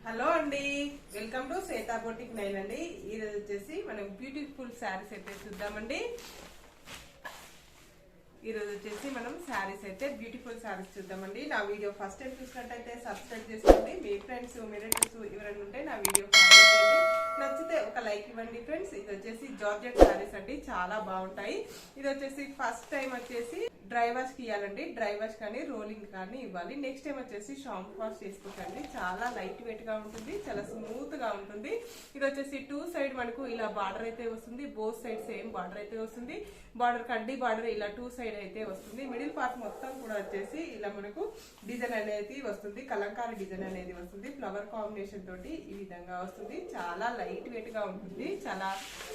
Hello అండి, welcome to Shweta boutique 9 అండి. ఈరోజు వచ్చేసి మనం బ్యూటిఫుల్ శారీస్ అయితే చూద్దామండి. ఈరోజు వచ్చేసి మనం శారీస్ అయితే బ్యూటిఫుల్ శారీస్ చూద్దామండి. నా వీడియో ఫస్ట్ టైం చూసినట్టయితే సబ్స్క్రైబ్ చేసుకోండి. మీ ఫ్రెండ్స్ మీ రిలేటివ్స్ ఎవరైనా ఉంటే నా వీడియో ఫాలో చేయండి. నచ్చితే ఒక లైక్ ఇవ్వండి ఫ్రెండ్స్. ఇది వచ్చేసి జార్జెట్ శారీస్ అండి, చాలా బాగుంటాయి. ఇది వచ్చేసి ఫస్ట్ టైం వచ్చేసి డ్రై వాష్ కి ఇవ్వాలండి. డ్రై వాష్ కానీ రోలింగ్ కానీ ఇవ్వాలి. నెక్స్ట్ టైం వచ్చేసి షాంపూ వాష్ చేసుకోకండి. చాలా లైట్ వెయిట్ గా ఉంటుంది, చాలా స్మూత్ గా ఉంటుంది. ఇది వచ్చేసి టూ సైడ్ మనకు ఇలా బార్డర్ అయితే వస్తుంది. బోత్ సైడ్ సేమ్ బార్డర్ అయితే వస్తుంది. బార్డర్ కడ్డీ బార్డర్ ఇలా టూ సైడ్ అయితే వస్తుంది. మిడిల్ పార్ట్ మొత్తం కూడా వచ్చేసి ఇలా మనకు డిజైన్ అనేది వస్తుంది. కలంకారీ డిజైన్ అనేది వస్తుంది. ఫ్లవర్ కాంబినేషన్ తోటి ఈ విధంగా వస్తుంది. చాలా లైట్ వెయిట్ గా ఉంటుంది, చాలా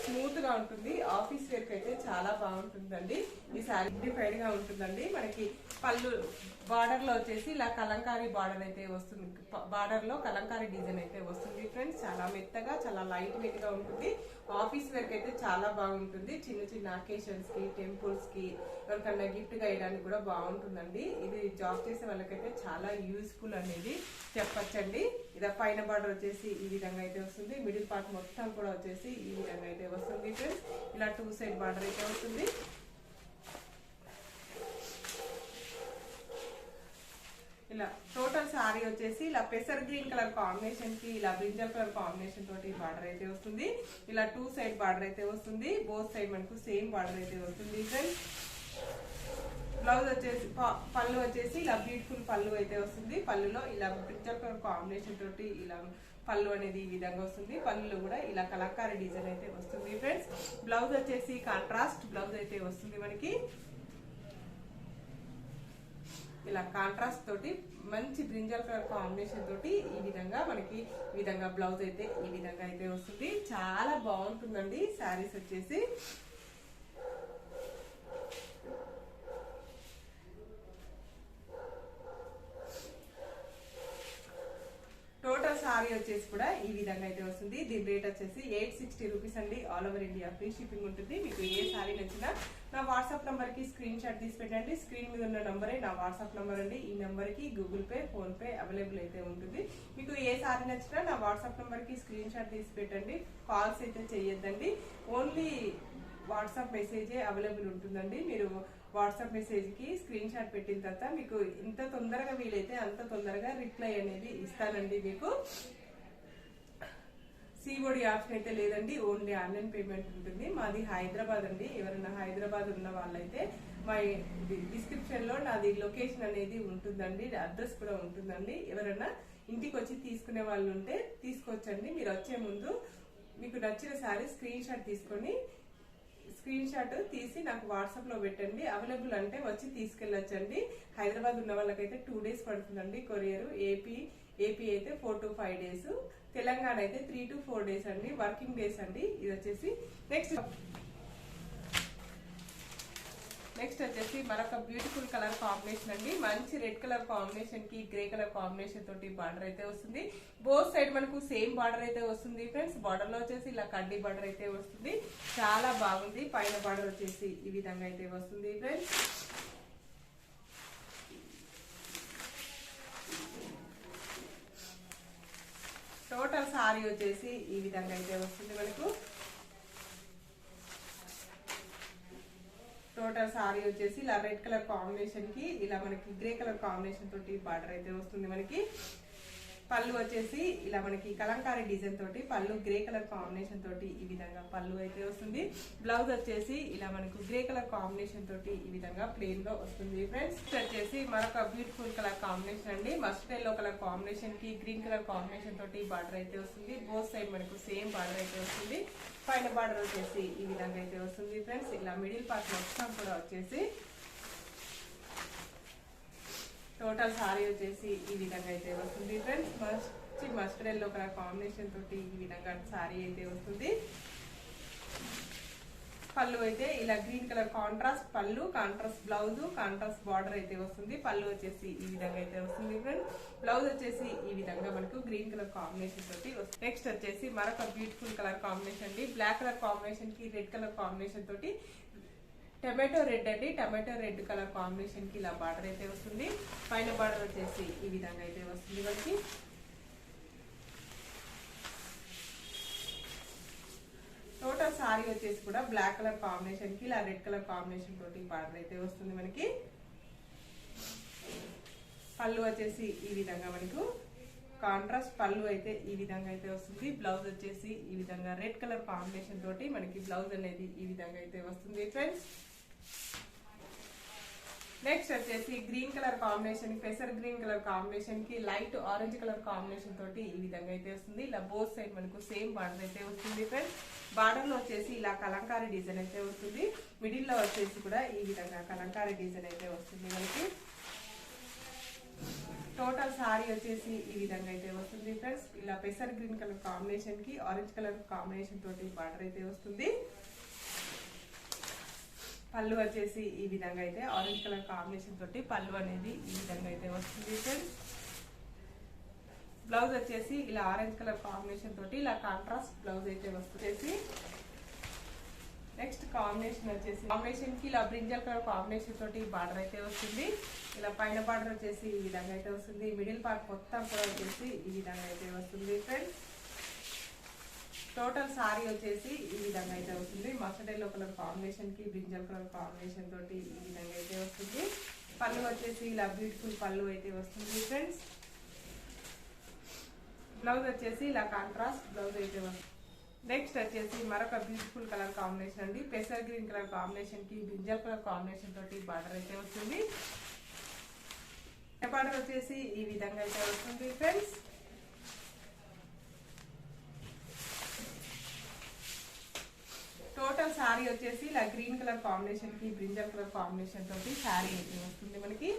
స్మూత్ గా ఉంటుంది. ఆఫీస్ వేర్ కి అయితే చాలా బాగుంటుందండి. ఈ శారీ డిఫైడ్ గా ఉంటుందండి. మనకి పళ్ళు బార్డర్ లో వచ్చేసి ఇలా కలంకారీ బార్డర్ అయితే వస్తుంది. బార్డర్ లో కలంకారీ డిజైన్ అయితే వస్తుంది ఫ్రెండ్స్. చాలా మెత్తగా, చాలా లైట్ వెయిట్ గా ఉంటుంది. ఆఫీస్ వేర్ కి అయితే చాలా బాగుంటుంది. చిన్న చిన్న అకేషన్స్ కి, టెంపుల్స్ కి, ఎవరికన్నా గిఫ్ట్ గా వేయడానికి కూడా బాగుంటుందండి. ఇది జాబ్ చేసే వాళ్ళకైతే చాలా యూస్ఫుల్ అనేది చెప్పచ్చండి. ఇది పైన బార్డర్ వచ్చేసి ఈ విధంగా అయితే వస్తుంది. మిడిల్ పార్ట్ మొత్తం కూడా వచ్చేసి ఈ విధంగా అయితే వస్తుంది ఫ్రెండ్స్. ఇలా టూ సైడ్ బార్డర్ అయితే వస్తుంది. ఇలా టోటల్ సారీ వచ్చేసి ఇలా పెసర్ గ్రీన్ కలర్ కాంబినేషన్ కి ఇలా బ్రింజల్ కలర్ కాంబినేషన్ తోటి బార్డర్ అయితే వస్తుంది. ఇలా టూ సైడ్ బార్డర్ అయితే వస్తుంది. బోత్ సైడ్ మనకు సేమ్ బార్డర్ అయితే వస్తుంది ఫ్రెండ్స్. బ్లౌజ్ వచ్చేసి పళ్ళు వచ్చేసి ఇలా బ్యూటిఫుల్ పళ్ళు అయితే వస్తుంది. పళ్ళులో ఇలా బ్రింజల్ కలర్ కాంబినేషన్ తోటి ఇలా పళ్ళు అనేది ఈ విధంగా వస్తుంది. పళ్ళులో కూడా ఇలా కలంకారీ డిజైన్ అయితే వస్తుంది ఫ్రెండ్స్. బ్లౌజ్ వచ్చేసి కాంట్రాస్ట్ బ్లౌజ్ అయితే వస్తుంది మనకి. ఇలా కాంట్రాస్ట్ తోటి మంచి బ్రింజల్ కలర్ కాంబినేషన్ తోటి ఈ విధంగా మనకి ఈ విధంగా బ్లౌజ్ అయితే ఈ విధంగా అయితే వస్తుంది. చాలా బాగుంటుందండి శారీస్ వచ్చేసి. టోటల్ సారీ వచ్చేసి కూడా ఈ విధంగా అయితే వస్తుంది. దీని రేట్ వచ్చేసి 860 రూపీస్ అండి. All over India free shipping ఉంటుంది. మీకు ఏ సారీ నచ్చినా నా వాట్సాప్ నంబర్ కి స్క్రీన్ షాట్ తీసి పెట్టండి. స్క్రీన్ మీద ఉన్న నంబరే నా వాట్సాప్ నంబర్ అండి. ఈ నంబర్ కి Google pay, phone pay available అయితే ఉంటుంది. మీకు ఏ సారీ నచ్చినా నా వాట్సాప్ నంబర్ కి స్క్రీన్ షాట్ తీసి పెట్టండి. కాల్స్ అయితే చేయొద్దండి. ఓన్లీ వాట్సాప్ మెసేజే అవైలబుల్ ఉంటుందండి. మీరు వాట్సాప్ మెసేజ్ కి స్క్రీన్ షాట్ పెట్టిన తర్వాత మీకు ఎంత తొందరగా వీలైతే అంత తొందరగా రిప్లై అనేది ఇస్తానండి. మీకు సిఓడి ఆప్షన్ అయితే లేదండి, ఓన్లీ ఆన్లైన్ పేమెంట్ ఉంటుంది. మాది హైదరాబాద్ అండి. ఎవరైనా హైదరాబాద్ ఉన్న వాళ్ళైతే మా డిస్క్రిప్షన్ లో నాది లొకేషన్ అనేది ఉంటుందండి, అడ్రస్ కూడా ఉంటుందండి. ఎవరైనా ఇంటికి వచ్చి తీసుకునే వాళ్ళు ఉంటే తీసుకోవచ్చండి. మీరు వచ్చే ముందు మీకు నచ్చిన సారీ స్క్రీన్ షాట్ తీసుకొని స్క్రీన్ షాట్ తీసి నాకు వాట్సాప్ లో పెట్టండి. అవైలబుల్ అంటే వచ్చి తీసుకెళ్లొచ్చండి. హైదరాబాద్ ఉన్న వాళ్ళకైతే 2 డేస్ పడుతుందండి కొరియర్. ఏపీ అయితే 4 to 5 డేస్, తెలంగాణ అయితే 3 to 4 డేస్ అండి, వర్కింగ్ డేస్ అండి. ఇది వచ్చేసి నెక్స్ట్ వచ్చేసి మరొక బ్యూటిఫుల్ కలర్ కాంబినేషన్ అండి. మంచి రెడ్ కలర్ కాంబినేషన్ కి గ్రే కలర్ కాంబినేషన్ తోటి బార్డర్ అయితే వస్తుంది. బోత్ సైడ్ మనకు సేమ్ బార్డర్ అయితే వస్తుంది ఫ్రెండ్స్. బార్డర్ లో వచ్చేసి ఇలా కడ్డీ బార్డర్ అయితే వస్తుంది. చాలా బాగుంది. పైన బార్డర్ వచ్చేసి ఈ విధంగా అయితే వస్తుంది ఫ్రెండ్స్. టోటల్ సారీ వచ్చేసి ఈ విధంగా అయితే వస్తుంది మనకు. టోటల్ సారీ వచ్చేసి ఇలా రెడ్ కలర్ కాంబినేషన్ కి ఇలా మనకి గ్రే కలర్ కాంబినేషన్ తోటి బార్డర్ అయితే వస్తుంది మనకి. పళ్ళు వచ్చేసి ఇలా మనకి కలంకారీ డిజైన్ తోటి పళ్ళు గ్రే కలర్ కాంబినేషన్ తోటి ఈ విధంగా పళ్ళు అయితే వస్తుంది. బ్లౌజ్ వచ్చేసి ఇలా మనకు గ్రే కలర్ కాంబినేషన్ తోటి ఈ విధంగా ప్లెయిన్ లో వస్తుంది ఫ్రెండ్స్. వచ్చేసి మరొక బ్యూటిఫుల్ కలర్ కాంబినేషన్ అండి. మస్టర్డ్ ఎల్లో కలర్ కాంబినేషన్ కి గ్రీన్ కలర్ కాంబినేషన్ తోటి బార్డర్ అయితే వస్తుంది. బోత్ సైడ్ మనకు సేమ్ బార్డర్ అయితే వస్తుంది. పైన బార్డర్ వచ్చేసి ఈ విధంగా అయితే వస్తుంది ఫ్రెండ్స్. ఇలా మిడిల్ పార్ట్ మొత్తం కూడా వచ్చేసి టోటల్ సారీ వచ్చేసి ఈ విధంగా అయితే వస్తుంది ఫ్రెండ్స్. మంచి మస్టర్డ్ ఎల్లో కలర్ కాంబినేషన్ తోటి ఈ విధంగా సారీ అయితే వస్తుంది. పళ్ళు అయితే ఇలా గ్రీన్ కలర్ కాంట్రాస్ట్ పళ్ళు, కాంట్రాస్ట్ బ్లౌజ్, కాంట్రాస్ట్ బార్డర్ అయితే వస్తుంది. పళ్ళు వచ్చేసి ఈ విధంగా అయితే వస్తుంది ఫ్రెండ్స్. బ్లౌజ్ వచ్చేసి ఈ విధంగా మనకు గ్రీన్ కలర్ కాంబినేషన్ తోటి వస్తుంది. నెక్స్ట్ వచ్చేసి మరొక బ్యూటిఫుల్ కలర్ కాంబినేషన్ అండి. బ్లాక్ కలర్ కాంబినేషన్ కి రెడ్ కలర్ కాంబినేషన్ తోటి టమాటో రెడ్ అండి. టమాటో రెడ్ కలర్ కాంబినేషన్ కి ఇలా బార్డర్ అయితే వస్తుంది. పైన బార్డర్ వచ్చేసి ఈ విధంగా అయితే వస్తుంది మనకి. సారీ వచ్చేసి కూడా బ్లాక్ కలర్ కాంబినేషన్ కి ఇలా రెడ్ కలర్ కాంబినేషన్ తోటి బార్డర్ అయితే వస్తుంది మనకి. పళ్ళు వచ్చేసి ఈ విధంగా మనకు కాంట్రాస్ట్ పళ్ళు అయితే ఈ విధంగా అయితే వస్తుంది. బ్లౌజ్ వచ్చేసి ఈ విధంగా రెడ్ కలర్ కాంబినేషన్ తోటి మనకి బ్లౌజ్ అనేది ఈ విధంగా అయితే వస్తుంది ఫ్రెండ్స్. నెక్స్ట్ వచ్చేసి గ్రీన్ కలర్ కాంబినేషన్, పెసర్ గ్రీన్ కలర్ కాంబినేషన్ కి లైట్ ఆరెంజ్ కలర్ కాంబినేషన్ తోటి ఈ విధంగా అయితే వస్తుంది. ఇలా బోత్ సైడ్ మనకు సేమ్ బార్డర్ అయితే వస్తుంది ఫ్రెండ్స్. బార్డర్ లో వచ్చేసి ఇలా కలంకారీ డిజైన్ అయితే వస్తుంది. మిడిల్ లో వచ్చేసి కూడా ఈ విధంగా కలంకారీ డిజైన్ అయితే వస్తుంది మనకి. టోటల్ సారీ వచ్చేసి ఈ విధంగా అయితే వస్తుంది ఫ్రెండ్స్. ఇలా పెసర్ గ్రీన్ కలర్ కాంబినేషన్ కి ఆరెంజ్ కలర్ కాంబినేషన్ తోటి బార్డర్ అయితే వస్తుంది. పళ్ళు వచ్చేసి ఈ విధంగా అయితే ఆరెంజ్ కలర్ కాంబినేషన్ తోటి పళ్ళు అనేది ఈ విధంగా అయితే వస్తుంది ఫ్రెండ్స్. బ్లౌజ్ వచ్చేసి ఇలా ఆరెంజ్ కలర్ కాంబినేషన్ తోటి ఇలా కాంట్రాస్ట్ బ్లౌజ్ అయితే వస్తుంది. నెక్స్ట్ కాంబినేషన్ వచ్చేసి కాంబినేషన్ కి ఇలా బ్రింజల్ కలర్ కాంబినేషన్ తోటి బార్డర్ అయితే వస్తుంది. ఇలా పైన బార్డర్ వచ్చేసి ఈ విధంగా అయితే వస్తుంది. మిడిల్ పార్ట్ మొత్తం కూడా వచ్చేసి ఈ విధంగా అయితే వస్తుంది ఫ్రెండ్స్. టోటల్ సారీ వచ్చేసి ఈ విధంగా అయితే వస్తుంది. మస్టర్డ్ ఎల్లో కలర్ కాంబినేషన్ కి బ్రింజల్ కలర్ కాంబినేషన్ తోటి ఈ విధంగా అయితే వస్తుంది. పళ్ళు వచ్చేసి ఇలా బ్యూటిఫుల్ పళ్ళు అయితే వస్తుంది ఫ్రెండ్స్. బ్లౌజ్ వచ్చేసి ఇలా కాంట్రాస్ట్ బ్లౌజ్ అయితే వస్తుంది. నెక్స్ట్ వచ్చేసి మరొక బ్యూటిఫుల్ కలర్ కాంబినేషన్ అండి. పెసర్ గ్రీన్ కలర్ కాంబినేషన్ కి బ్రింజల్ కలర్ కాంబినేషన్ తోటి బార్డర్ అయితే వస్తుంది. బార్డర్ వచ్చేసి ఈ విధంగా అయితే వస్తుంది ఫ్రెండ్స్. టోటల్ సారీ వచ్చేసి ఇలా గ్రీన్ కలర్ కాంబినేషన్ కి బ్రింజల్ కలర్ కాంబినేషన్ తోటి సారీ అయితే వస్తుంది మనకి.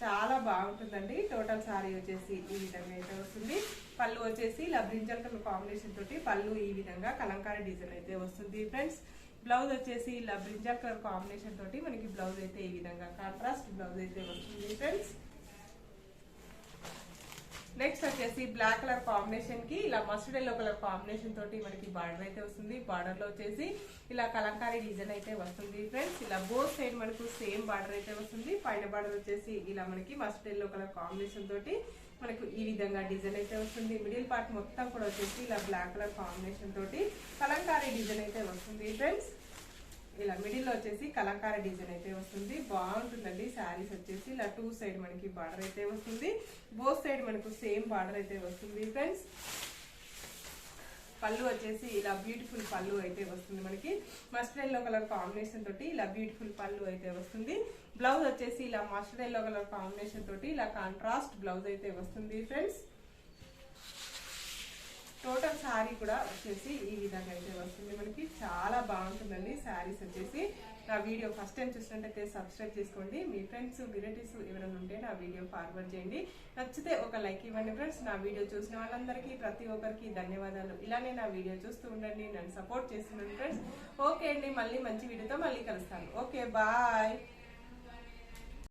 చాలా బాగుంటుందండి. టోటల్ సారీ వచ్చేసి ఈ విధంగా అయితే వస్తుంది. పళ్ళు వచ్చేసి ఇలా బ్రింజల్ కలర్ కాంబినేషన్ తోటి పళ్ళు ఈ విధంగా కలంకారీ డిజైన్ అయితే వస్తుంది ఫ్రెండ్స్. బ్లౌజ్ వచ్చేసి ఇలా బ్రింజల్ కలర్ కాంబినేషన్ తోటి మనకి బ్లౌజ్ అయితే ఈ విధంగా కాంట్రాస్ట్ బ్లౌజ్ అయితే వస్తుంది ఫ్రెండ్స్. నెక్స్ట్ వచ్చేసి బ్లాక్ కలర్ కాంబినేషన్ కి ఇలా మస్టర్డ్ ఎల్లో కలర్ కాంబినేషన్ తోటి మనకి బార్డర్ అయితే వస్తుంది. బార్డర్ లో వచ్చేసి ఇలా కలంకారీ డిజైన్ అయితే వస్తుంది ఫ్రెండ్స్. ఇలా బోత్ సైడ్ మనకు సేమ్ బార్డర్ అయితే వస్తుంది. పైన బార్డర్ వచ్చేసి ఇలా మనకి మస్టర్డ్ ఎల్లో కలర్ కాంబినేషన్ తోటి మనకు ఈ విధంగా డిజైన్ అయితే వస్తుంది. మిడిల్ పార్ట్ మొత్తం కూడా వచ్చేసి ఇలా బ్లాక్ కలర్ కాంబినేషన్ తోటి కలంకారీ డిజైన్ అయితే వస్తుంది ఫ్రెండ్స్. ఇలా మిడిల్ లో వచ్చేసి కలంకారీ డిజైన్ అయితే వస్తుంది. బాగుంటుందండి. శారీస్ వచ్చేసి ఇలా టూ సైడ్ మనకి బార్డర్ అయితే వస్తుంది. బోత్ సైడ్ మనకు సేమ్ బార్డర్ అయితే వస్తుంది ఫ్రెండ్స్. పళ్ళు వచ్చేసి ఇలా బ్యూటిఫుల్ పళ్ళు అయితే వస్తుంది మనకి. మస్టర్డ్ ఎల్లో కలర్ కాంబినేషన్ తోటి ఇలా బ్యూటిఫుల్ పళ్ళు అయితే వస్తుంది. బ్లౌజ్ వచ్చేసి ఇలా మస్టర్డ్ ఎల్లో కలర్ కాంబినేషన్ తోటి ఇలా కాంట్రాస్ట్ బ్లౌజ్ అయితే వస్తుంది ఫ్రెండ్స్. టోటల్ సారీ కూడా వచ్చేసి ఈ విధంగా అయితే వస్తుంది మనకి. చాలా బాగుంటుందండి శారీస్ వచ్చేసి. నా వీడియో ఫస్ట్ టైం చూసినట్టయితే సబ్స్క్రైబ్ చేసుకోండి. మీ ఫ్రెండ్స్ రిలేటివ్స్ ఎవరైనా ఉంటే నా వీడియో ఫార్వర్డ్ చేయండి. నచ్చితే ఒక లైక్ ఇవ్వండి ఫ్రెండ్స్. నా వీడియో చూసిన వాళ్ళందరికీ ప్రతి ఒక్కరికి ధన్యవాదాలు. ఇలానే నా వీడియో చూస్తూ ఉండండి, నన్ను సపోర్ట్ చేస్తుండండి ఫ్రెండ్స్. ఓకే అండి, మళ్ళీ మంచి వీడియోతో మళ్ళీ కలుస్తాను. Okay, bye.